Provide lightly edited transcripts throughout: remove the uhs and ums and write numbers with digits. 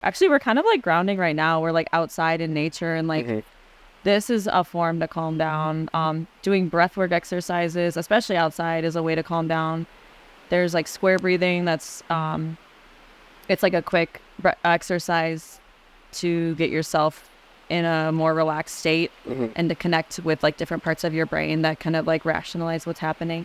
Actually, we're kind of like grounding right now. We're like outside in nature, and like this is a form to calm down. Doing breathwork exercises, especially outside, is a way to calm down. There's like square breathing. That's it's like a quick exercise to get yourself in a more relaxed state and to connect with like different parts of your brain that kind of like rationalize what's happening.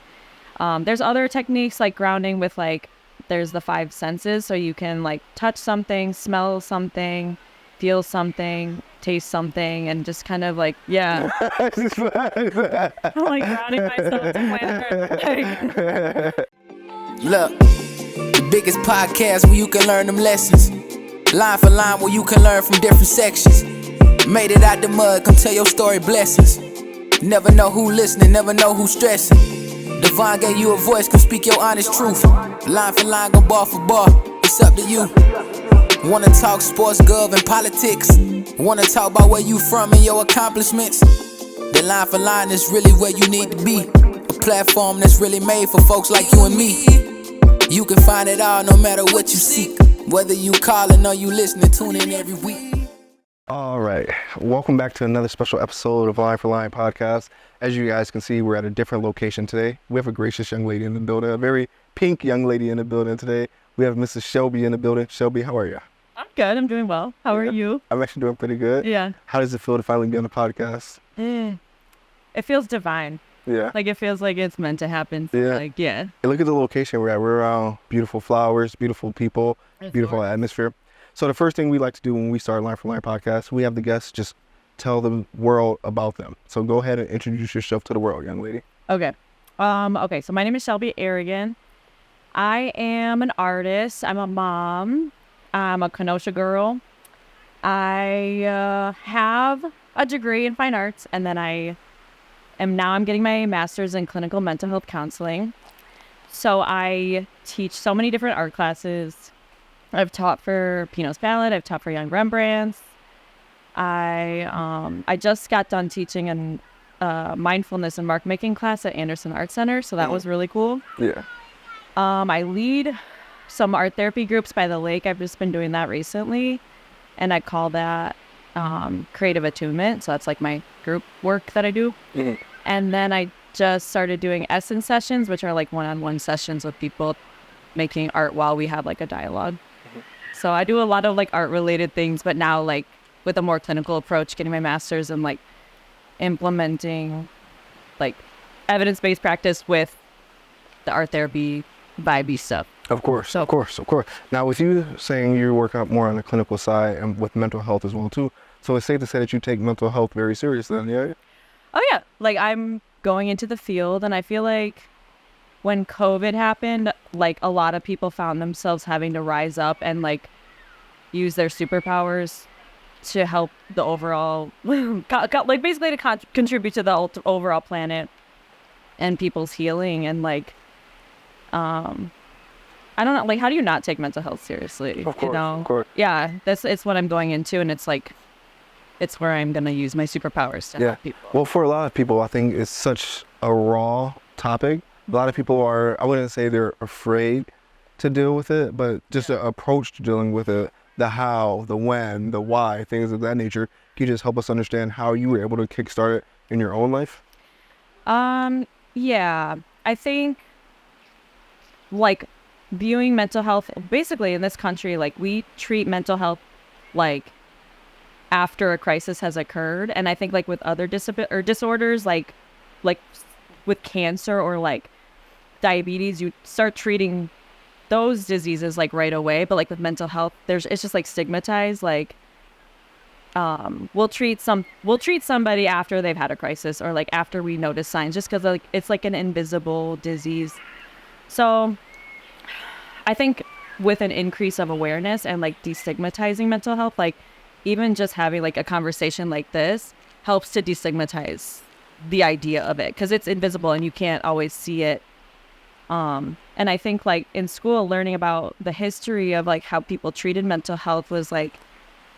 There's other techniques like grounding with like, there's the 5 senses. So you can like touch something, smell something, feel something, taste something, and just kind of like, yeah. I'm like grounding myself to Look, the biggest podcast where you can learn them lessons. Line for line where you can learn from different sections. Made it out the mud, come tell your story, blessings. Never know who listening, never know who stressing. Divine gave you a voice, come speak your honest truth. Line for line, go bar for bar, it's up to you. Wanna talk sports, gov, and politics? Wanna talk about where you from and your accomplishments? Then Line for Line is really where you need to be. A platform that's really made for folks like you and me. You can find it all no matter what you seek. Whether you calling or you listening, tune in every week. All right, welcome back to another special episode of Line for Line podcast. As you guys can see, we're at a different location today. We have a gracious young lady in the building, a very pink young lady in the building today. We have Mrs. Shelbiee in the building. Shelbiee, how are you? I'm good. I'm doing well. How are you? I'm actually doing pretty good. Yeah. How does it feel to finally be on the podcast? It feels divine. Yeah. Like it feels like it's meant to happen. Yeah. Like, yeah. Hey, look at the location we're at. We're around beautiful flowers, beautiful people, beautiful atmosphere. So the first thing we like to do when we start Line for Line podcast, we have the guests just tell the world about them. So go ahead and introduce yourself to the world, young lady. Okay. Okay. So my name is Shelbiee Arreguin. I am an artist. I'm a mom. I'm a Kenosha girl. I have a degree in fine arts, and then I'm getting my master's in clinical mental health counseling. So I teach so many different art classes. I've taught for Pinot's Palette. I've taught for Young Rembrandts. I just got done teaching in mindfulness and mark making class at Anderson Art Center, so that was really cool. Yeah. I lead some art therapy groups by the lake. I've just been doing that recently, and I call that creative attunement. So that's like my group work that I do. And then I just started doing essence sessions, which are like one-on-one sessions with people making art while we have like a dialogue. So I do a lot of like art related things, but now like with a more clinical approach, getting my master's and like implementing like evidence-based practice with the art therapy vibey stuff. Of course. Now with you saying you work out more on the clinical side and with mental health as well too, so it's safe to say that you take mental health very serious then, yeah? Oh yeah, like I'm going into the field, and I feel like when COVID happened, like a lot of people found themselves having to rise up and like use their superpowers to help the overall, like basically to contribute to the overall planet and people's healing. And like, I don't know, like how do you not take mental health seriously? Of course, you know? of course. Yeah, it's what I'm going into, and it's like, it's where I'm gonna use my superpowers to help people. Well, for a lot of people, I think it's such a raw topic. A lot of people are, I wouldn't say they're afraid to deal with it, but just the approach to dealing with it, the how, the when, the why, things of that nature. Can you just help us understand how you were able to kickstart it in your own life? Yeah, I think like viewing mental health, basically in this country, like we treat mental health like after a crisis has occurred. And I think like with other disorders, like with cancer or like diabetes, you start treating those diseases like right away. But like with mental health, it's just like stigmatized. Like we'll treat somebody after they've had a crisis, or like after we notice signs, just because like it's like an invisible disease. So I think with an increase of awareness and like destigmatizing mental health, like even just having like a conversation like this helps to destigmatize the idea of it, because it's invisible and you can't always see it. And I think like in school, learning about the history of like how people treated mental health was like,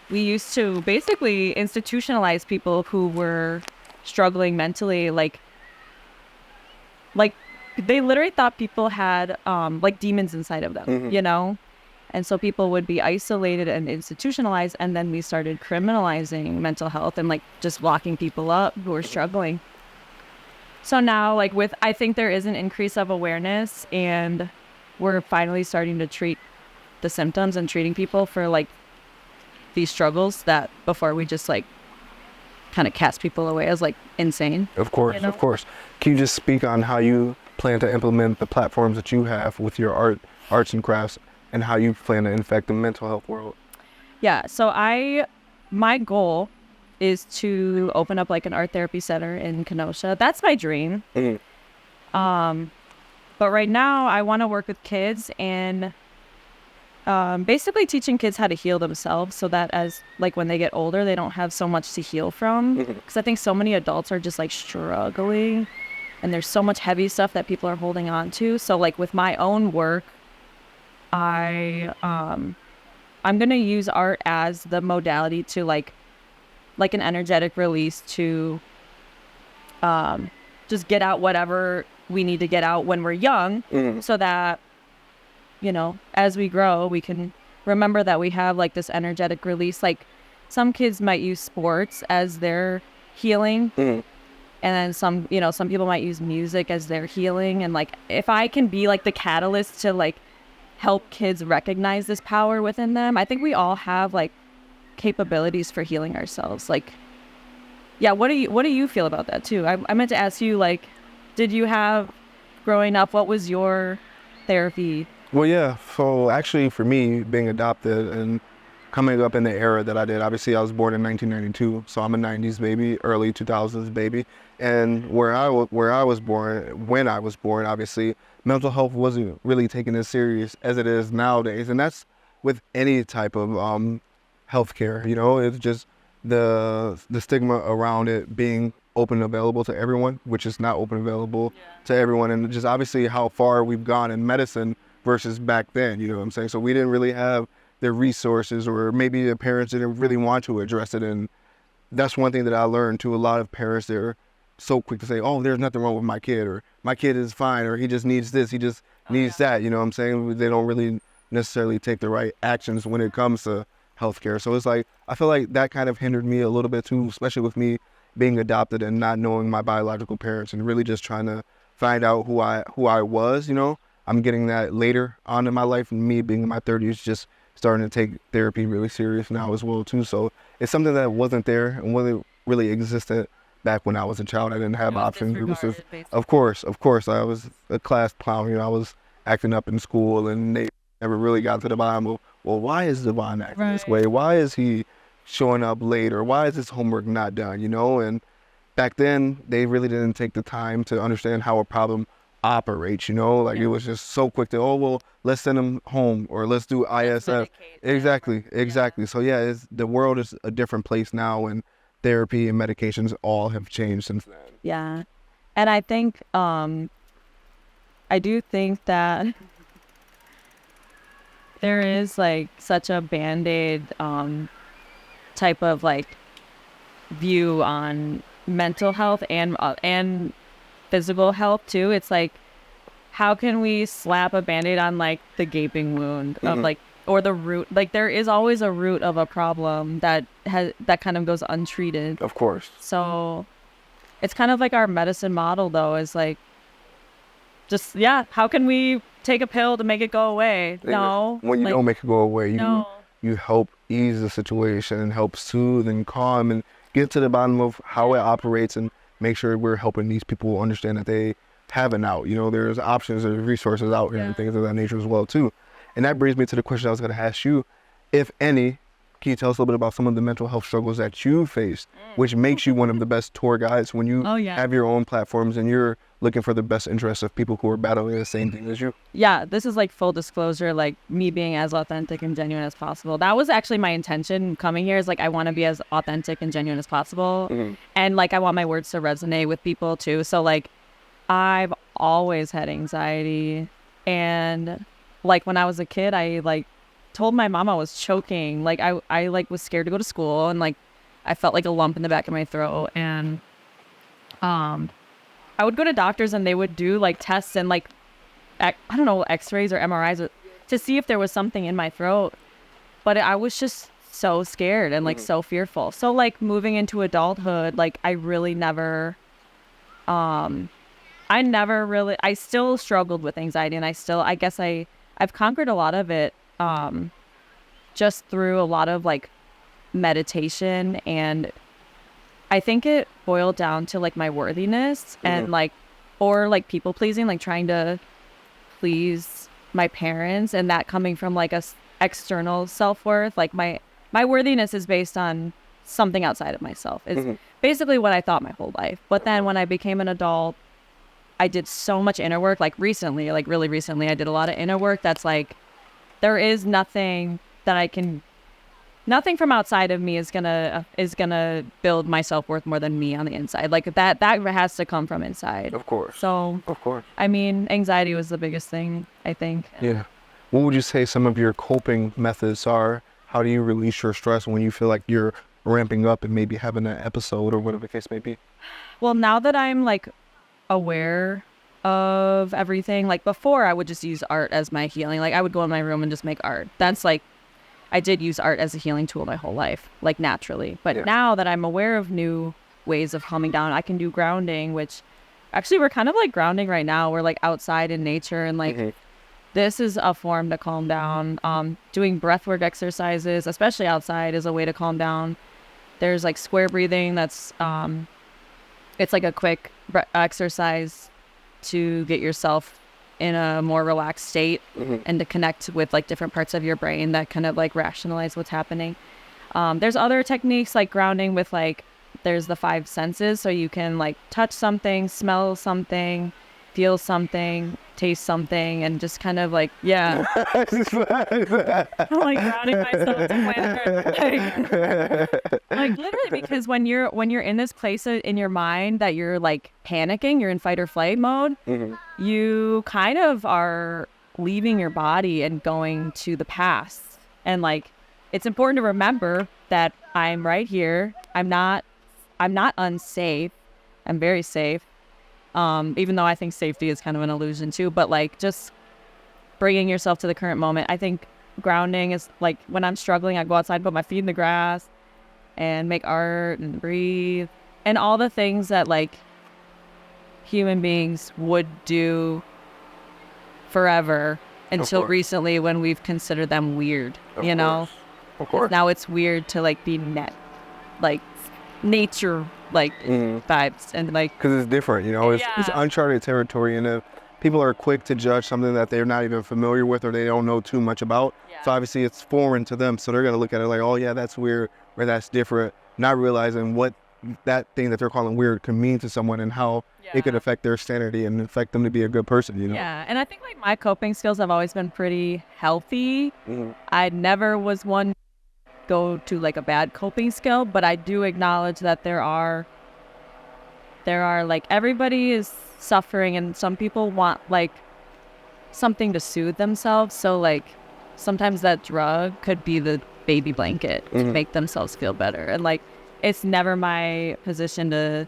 we used to basically institutionalize people who were struggling mentally. Like they literally thought people had like demons inside of them, you know? And so people would be isolated and institutionalized, and then we started criminalizing mental health and like just locking people up who are struggling. So now, like I think there is an increase of awareness, and we're finally starting to treat the symptoms and treating people for like these struggles that before we just like kind of cast people away as like insane. Of course, you know? of course. Can you just speak on how you plan to implement the platforms that you have with your arts and crafts, and how you plan to infect the mental health world? Yeah, so my goal is to open up like an art therapy center in Kenosha. That's my dream. But right now I want to work with kids and basically teaching kids how to heal themselves, so that as like when they get older, they don't have so much to heal from. Because I think so many adults are just like struggling, and there's so much heavy stuff that people are holding on to. So like with my own work, I'm gonna use art as the modality to like an energetic release to just get out whatever we need to get out when we're young, so that, you know, as we grow, we can remember that we have like this energetic release. Like some kids might use sports as their healing, and then some people might use music as their healing. And like if I can be like the catalyst to like help kids recognize this power within them, I think we all have like capabilities for healing ourselves. Like, yeah, what do you feel about that too? I meant to ask you, like, did you have, growing up, what was your therapy? Well, yeah. So actually, for me, being adopted and coming up in the era that I did, obviously I was born in 1992, so I'm a 90s baby, early 2000s baby. And where I was born, when I was born, obviously, mental health wasn't really taken as serious as it is nowadays. And that's with any type of healthcare, you know. It's just the stigma around it being open and available to everyone, which is not open and available to everyone. And just obviously how far we've gone in medicine versus back then, you know what I'm saying? So we didn't really have the resources, or maybe the parents didn't really want to address it. And that's one thing that I learned too. A lot of parents, they're so quick to say, oh, there's nothing wrong with my kid, or my kid is fine, or he just needs this, he just needs that, you know what I'm saying? They don't really necessarily take the right actions when it comes to healthcare. So it's like, I feel like that kind of hindered me a little bit too, especially with me being adopted and not knowing my biological parents, and really just trying to find out who I was, you know. I'm getting that later on in my life, and me being in my 30s, just starting to take therapy really serious now as well too. So it's something that wasn't there and wasn't really existent back when I was a child. I didn't have options. Of course, I was a class clown. You know, I was acting up in school, and they never really got to the bottom of, well, why is Devon acting this way? Why is he showing up late? Or why is his homework not done? You know, and back then they really didn't take the time to understand how a problem operates, you know. Like it was just so quick to, oh, well, let's send him home, or let's do ISF. Exactly. So yeah, the world is a different place now, and therapy and medications all have changed since then. Yeah. And I think I do think that there is like such a band-aid type of like view on mental health and physical health too. It's like, how can we slap a band-aid on like the gaping wound of like, or the root? Like there is always a root of a problem that kind of goes untreated. Of course. So it's kind of like our medicine model though, is like, just, how can we take a pill to make it go away? No. When you don't make it go away, you help ease the situation and help soothe and calm and get to the bottom of how it operates, and make sure we're helping these people understand that they have an out. You know, there's options, there's resources out here and things of that nature as well too. And that brings me to the question I was going to ask you, if any. Can you tell us a little bit about some of the mental health struggles that you faced, which makes you one of the best tour guides when you have your own platforms and you're looking for the best interests of people who are battling the same thing as you? Yeah, this is like full disclosure, like me being as authentic and genuine as possible. That was actually my intention coming here, is like, I want to be as authentic and genuine as possible. And like, I want my words to resonate with people too. So like, I've always had anxiety. And like when I was a kid, I like told my mom I was choking. Like I like was scared to go to school, and like I felt like a lump in the back of my throat. And I would go to doctors, and they would do like tests and like I don't know, x-rays or MRIs, to see if there was something in my throat. But I was just so scared and like so fearful. So like moving into adulthood, like I really never, I still struggled with anxiety, and I guess I've conquered a lot of it, just through a lot of like meditation. And I think it boiled down to like my worthiness and like, or like people pleasing, like trying to please my parents, and that coming from like external self-worth. Like my worthiness is based on something outside of myself. It's basically what I thought my whole life. But then when I became an adult, I did so much inner work. Like recently, like really recently, I did a lot of inner work that's like, there is nothing from outside of me is gonna build my self-worth more than me on the inside. Like that has to come from inside. Of course. So Of course. I mean, anxiety was the biggest thing, I think. Yeah. What would you say some of your coping methods are? How do you release your stress when you feel like you're ramping up and maybe having an episode or whatever the case may be? Well, now that I'm like aware of everything, like before I would just use art as my healing. Like I would go in my room and just make art. That's like, I did use art as a healing tool my whole life, like naturally. But now that I'm aware of new ways of calming down, I can do grounding, which actually we're kind of like grounding right now. We're like outside in nature, and like this is a form to calm down. Doing breathwork exercises, especially outside, is a way to calm down. There's like square breathing. That's it's like a quick exercise to get yourself in a more relaxed state and to connect with like different parts of your brain that kind of like rationalize what's happening. There's other techniques like grounding with like, there's the 5 senses. So you can like touch something, smell something, feel something, taste something, and just kind of like, I'm like grounding myself to like literally, because when you're in this place in your mind that you're like panicking, you're in fight or flight mode, you kind of are leaving your body and going to the past. And like, it's important to remember that I'm right here. I'm not unsafe. I'm very safe. Even though I think safety is kind of an illusion too, but like just bringing yourself to the current moment. I think grounding is like, when I'm struggling, I go outside, put my feet in the grass and make art and breathe and all the things that like human beings would do forever until recently, when we've considered them weird, you know? Of course. Now it's weird to like be like nature like vibes, and like because it's different, you know. It's uncharted territory, and if people are quick to judge something that they're not even familiar with or they don't know too much about, so obviously it's foreign to them, so they're going to look at it like, oh yeah, that's weird or that's different, not realizing what that thing that they're calling weird can mean to someone and how it could affect their sanity and affect them to be a good person, you know. And I think like my coping skills have always been pretty healthy. I never was one go to like a bad coping skill, but I do acknowledge that there are like, everybody is suffering, and some people want like something to soothe themselves, so like sometimes that drug could be the baby blanket to make themselves feel better. And like, it's never my position to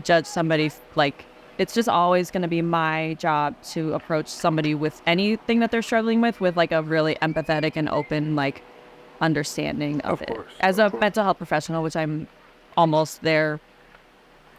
judge somebody. Like, it's just always going to be my job to approach somebody with anything that they're struggling with like a really empathetic and open like understanding of it. As a mental health professional, which I'm almost there,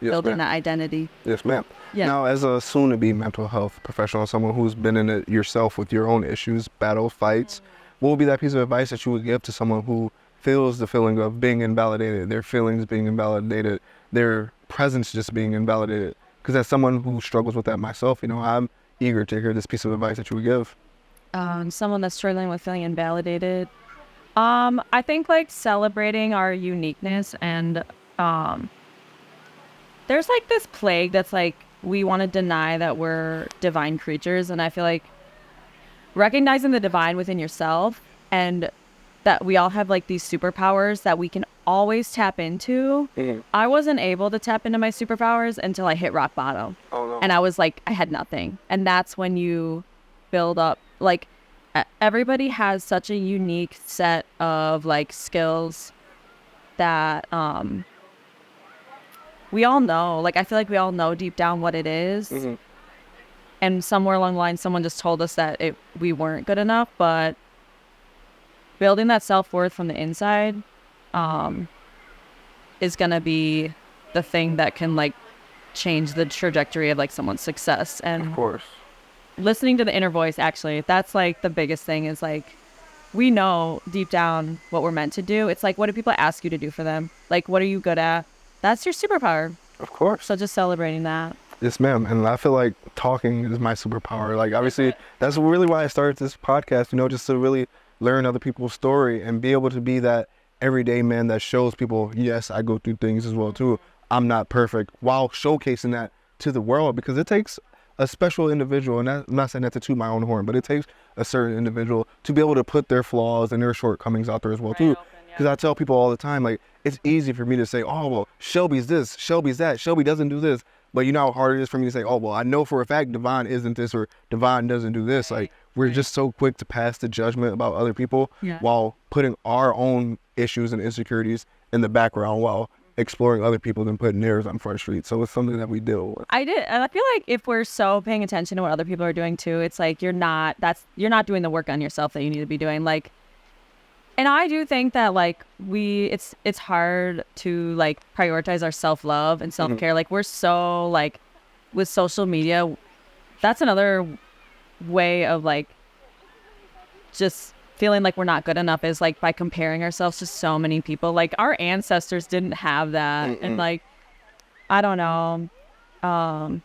building that identity. Yes, ma'am. Yeah. Now, as a soon-to-be mental health professional, someone who's been in it yourself with your own issues, battle, fights, what would be that piece of advice that you would give to someone who feels the feeling of being invalidated, their feelings being invalidated, their presence just being invalidated? Because as someone who struggles with that myself, you know, I'm eager to hear this piece of advice that you would give. Someone that's struggling with feeling invalidated. I think like celebrating our uniqueness, and there's like this plague that's like, we want to deny that we're divine creatures, and I feel like recognizing the divine within yourself, and that we all have like these superpowers that we can always tap into. I wasn't able to tap into my superpowers until I hit rock bottom. And I was like, I had nothing. And that's when you build up, like, everybody has such a unique set of like skills that we all know. Like, I feel like we all know deep down what it is. and somewhere along the line, someone just told us that we weren't good enough. But building that self-worth from the inside is going to be the thing that can like change the trajectory of like someone's success. And Of course. listening to the inner voice, actually, that's like the biggest thing. Is like, we know deep down what we're meant to do. It's like, what do people ask you to do for them? Like, what are you good at? That's your superpower. Of course. So just celebrating that. Yes, ma'am. And I feel like talking is my superpower. Like, obviously, that's really why I started this podcast, you know, just to really learn other people's story and be able to be that everyday man that shows people, yes, I go through things as well, too. I'm not perfect, while showcasing that to the world, because it takes a special individual, and I'm not saying that to toot my own horn, but it takes a certain individual to be able to put their flaws and their shortcomings out there as well, too. Because I tell people all the time, like, it's easy for me to say, oh, well, Shelby's this, Shelby's that, Shelby doesn't do this. But you know how hard it is for me to say, oh, well, I know for a fact Devon isn't this, or Devon doesn't do this. Like, we're just so quick to pass the judgment about other people while putting our own issues and insecurities in the background while exploring other people and putting theirs on Front Street. So it's something that we deal with. I feel like if we're so paying attention to what other people are doing too, it's like you're not doing the work on yourself that you need to be doing. Like, and I do think that like it's hard to like prioritize our self-love and self-care. Like, we're so like with social media, that's another way of like just feeling like we're not good enough, is like by comparing ourselves to so many people. Like, our ancestors didn't have that. And like, I don't know, I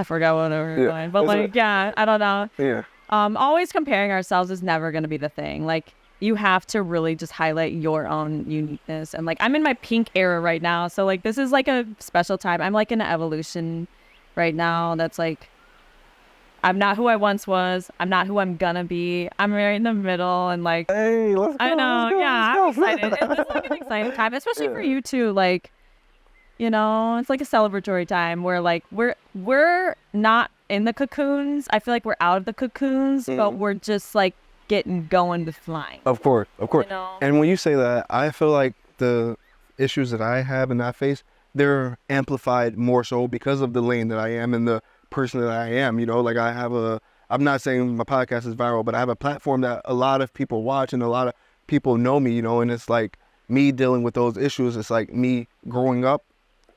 forgot what I was going, but like, I don't know. Yeah. Always comparing ourselves is never going to be the thing. Like, you have to really just highlight your own uniqueness. And like, I'm in my pink era right now, so like this is like a special time. I'm like in an evolution right now that's like, I'm not who I once was. I'm not who I'm gonna be. I'm right in the middle, and like, Hey, let's go. I know, I'm let's go. excited. It's like an exciting time, especially for you too. Like, you know, it's like a celebratory time where like we're not in the cocoons. I feel like we're out of the cocoons, but we're just like getting going with flying. Of course. You know? And when you say that, I feel like the issues that I have and I face, they're amplified more so because of the lane that I am and the person that I am. You know, like I'm not saying my podcast is viral, but I have a platform that a lot of people watch and a lot of people know me, you know, and it's like me dealing with those issues. It's like me growing up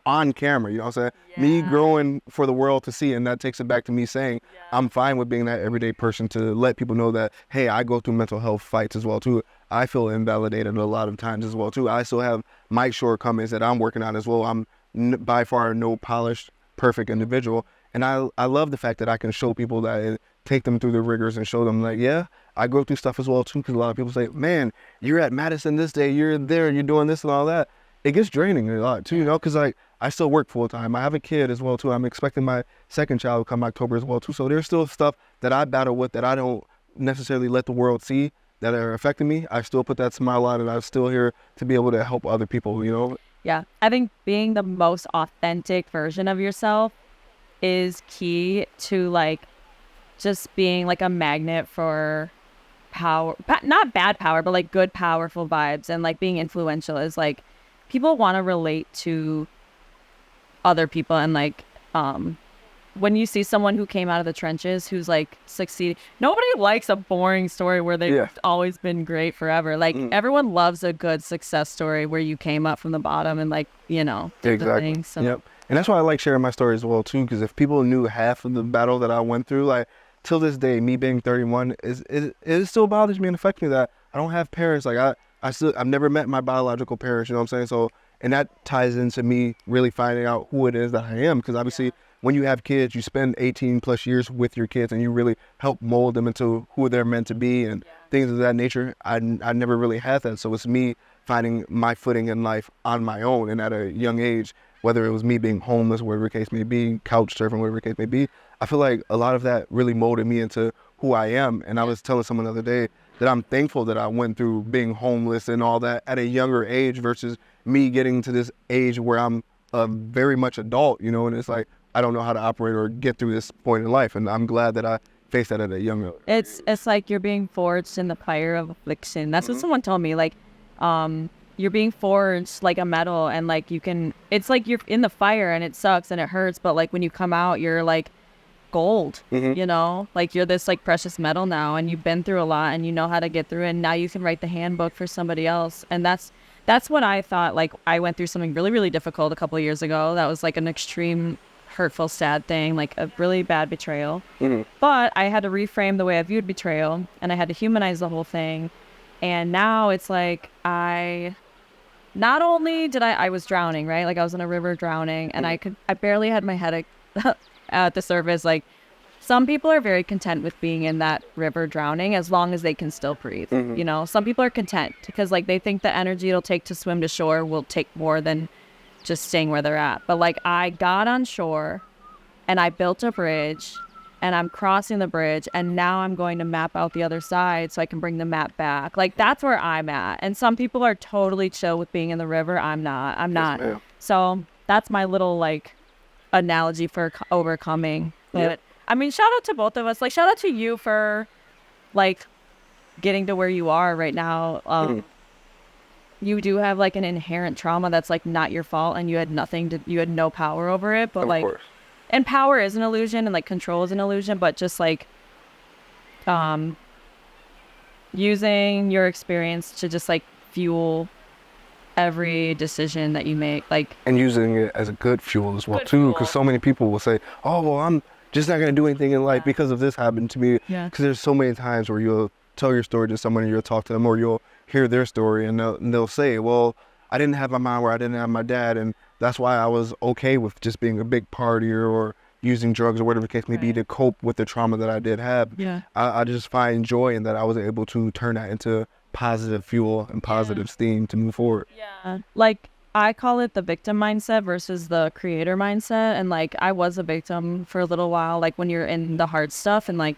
on camera, you know what I'm saying? Me growing for the world to see, and that takes it back to me saying I'm fine with being that everyday person to let people know that, hey, I go through mental health fights as well too. I feel invalidated a lot of times as well too. I still have my shortcomings that I'm working on as well. I'm by far no polished, perfect individual, and I love the fact that I can show people that and take them through the rigors and show them like, yeah, I go through stuff as well too, because a lot of people say, man, you're at Madison this day, you're there, and you're doing this and all that. It gets draining a lot too, you know, because like I still work full time. I have a kid as well too. I'm expecting my second child to come October as well too. So there's still stuff that I battle with that I don't necessarily let the world see that are affecting me. I still put that smile on, and I'm still here to be able to help other people, you know? Yeah. I think being the most authentic version of yourself is key to like just being like a magnet for power, not bad power, but like good, powerful vibes. And like being influential is like, people want to relate to other people, and like when you see someone who came out of the trenches who's like succeeding, nobody likes a boring story where they've always been great forever. Like everyone loves a good success story where you came up from the bottom and like, you know, did the thing. So. Yep. And that's why I like sharing my story as well too, because if people knew half of the battle that I went through, like till this day, me being 31, it still bothers me and affects me that I don't have parents. Like I've never met my biological parents, you know what I'm saying? So, and that ties into me really finding out who it is that I am, because obviously when you have kids, you spend 18 plus years with your kids and you really help mold them into who they're meant to be and things of that nature. I never really had that. So it's me finding my footing in life on my own, and at a young age, whether it was me being homeless, whatever the case may be, couch surfing, whatever the case may be, I feel like a lot of that really molded me into who I am. And I was telling someone the other day that I'm thankful that I went through being homeless and all that at a younger age versus me getting to this age where I'm very much adult, you know, and it's like, I don't know how to operate or get through this point in life. And I'm glad that I faced that at a young age. It's like you're being forged in the fire of affliction. That's what someone told me. Like, you're being forged like a metal, and like it's like you're in the fire and it sucks and it hurts, but like when you come out, you're like gold, you know, like you're this like precious metal now, and you've been through a lot and you know how to get through it, and now you can write the handbook for somebody else. And that's what I thought. Like I went through something really, really difficult a couple of years ago. That was like an extreme, hurtful, sad thing, like a really bad betrayal. But I had to reframe the way I viewed betrayal, and I had to humanize the whole thing. And now it's like not only did I was drowning, right? Like I was in a river drowning, and I barely had my head at the surface. Like some people are very content with being in that river drowning as long as they can still breathe. You know, some people are content because like they think the energy it'll take to swim to shore will take more than just staying where they're at. But like I got on shore and I built a bridge, and I'm crossing the bridge, and now I'm going to map out the other side so I can bring the map back. Like that's where I'm at. And some people are totally chill with being in the river. I'm not. Yes, So that's my little like analogy for overcoming. But I mean, shout out to both of us. Like shout out to you for like getting to where you are right now. You do have like an inherent trauma that's like not your fault, and you had no power over it. But Of like, course. and power is an illusion, and like control is an illusion, but just like using your experience to just like fuel every decision that you make, like, And using it as a good fuel as well Good too, fuel. because so many people will say, oh well, I'm just not going to do anything in life because of this happened to me. Yeah. Because there's so many times where you'll tell your story to someone, and you'll talk to them, or you'll hear their story, and they'll say, well, I didn't have my mom, or I didn't have my dad, and that's why I was okay with just being a big partier or using drugs or whatever the case may be Right. to cope with the trauma that I did have. Yeah. I just find joy in that I was able to turn that into positive fuel and positive steam to move forward. Yeah. Like I call it the victim mindset versus the creator mindset. And like I was a victim for a little while, like when you're in the hard stuff, and like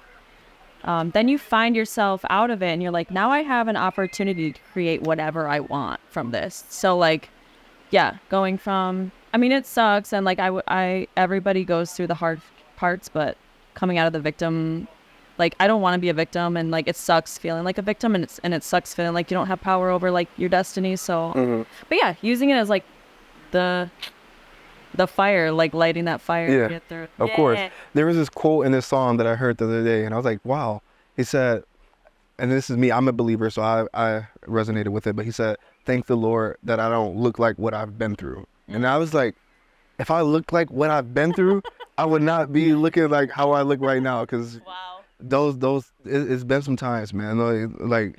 then you find yourself out of it, and you're like, now I have an opportunity to create whatever I want from this. So like, yeah, going from, I mean, it sucks, and like everybody goes through the hard parts, but coming out of the victim, like I don't want to be a victim, and like it sucks feeling like a victim, and it sucks feeling like you don't have power over like your destiny. So, but yeah, using it as like the fire, like lighting that fire Yeah, to get through. Of course. There was this quote in this song that I heard the other day, and I was like, wow. He said, and this is me, I'm a believer, so I resonated with it, but he said, thank the Lord that I don't look like what I've been through. And I was like, if I looked like what I've been through, I would not be looking like how I look right now, because it's been some times, man. Like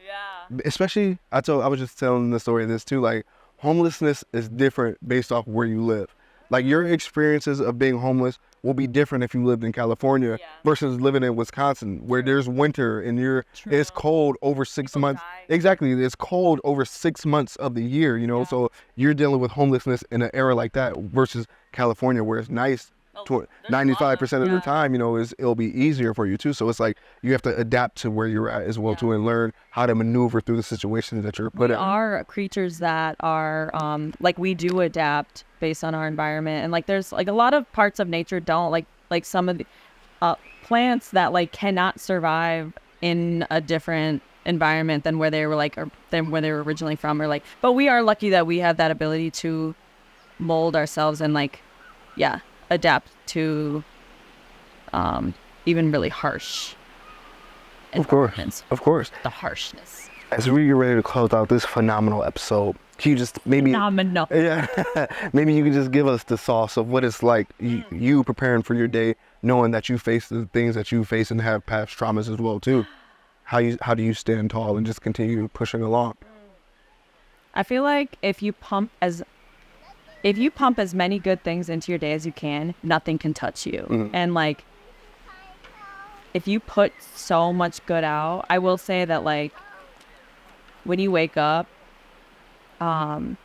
especially, I was just telling the story of this too, like homelessness is different based off where you live. Like your experiences of being homeless will be different if you lived in California versus living in Wisconsin, where there's winter and it's cold over 6 months. Exactly, it's cold over 6 months of the year, you know. So you're dealing with homelessness in an era like that versus California, where it's nice. 95% of the time, you know, it'll be easier for you too. So it's like you have to adapt to where you're at as well too, and learn how to maneuver through the situations that you're put in. We are creatures that are like we do adapt based on our environment, and like there's like a lot of parts of nature don't like some of the plants that like cannot survive in a different environment than where they were like, or than where they were originally from, or like, but we are lucky that we have that ability to mold ourselves and like adapt to even really harsh environments. Of course. The harshness. As we get ready to close out this phenomenal episode, can you just maybe Phenomenal. maybe you can just give us the sauce of what it's like you preparing for your day, knowing that you face the things that you face and have past traumas as well too. How do you stand tall and just continue pushing along? I feel like if you pump as many good things into your day as you can, nothing can touch you. And like, if you put so much good out, I will say that like, when you wake up and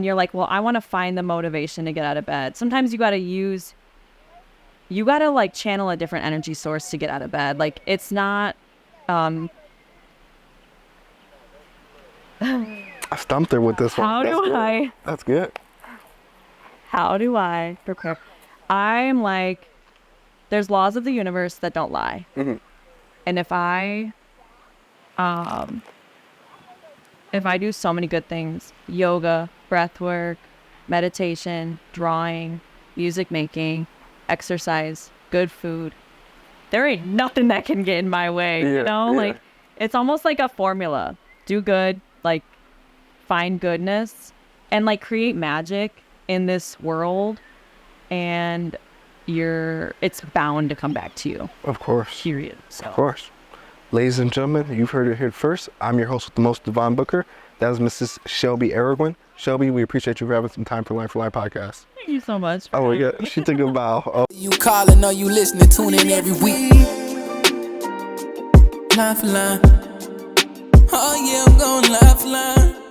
you're like, well, I want to find the motivation to get out of bed. Sometimes you got to like channel a different energy source to get out of bed. Like it's not, I stumped her with this one. That's good. How do I prepare? I'm like, there's laws of the universe that don't lie. And if I do so many good things, yoga, breath work, meditation, drawing, music making, exercise, good food, there ain't nothing that can get in my way. You know, like it's almost like a formula. Do good, like find goodness, and like create magic in this world, and it's bound to come back to you. Of course. Period. So. Of course. Ladies and gentlemen, you've heard it here first. I'm your host with the most, Devon Booker. That was Mrs. Shelbiee Arreguin. Shelbiee, we appreciate you for having some time for Life for Life podcast. Thank you so much. Oh my God, she took a bow. Oh. You calling or you listening, tune in every week. Line for line. Oh yeah, I'm going line for line.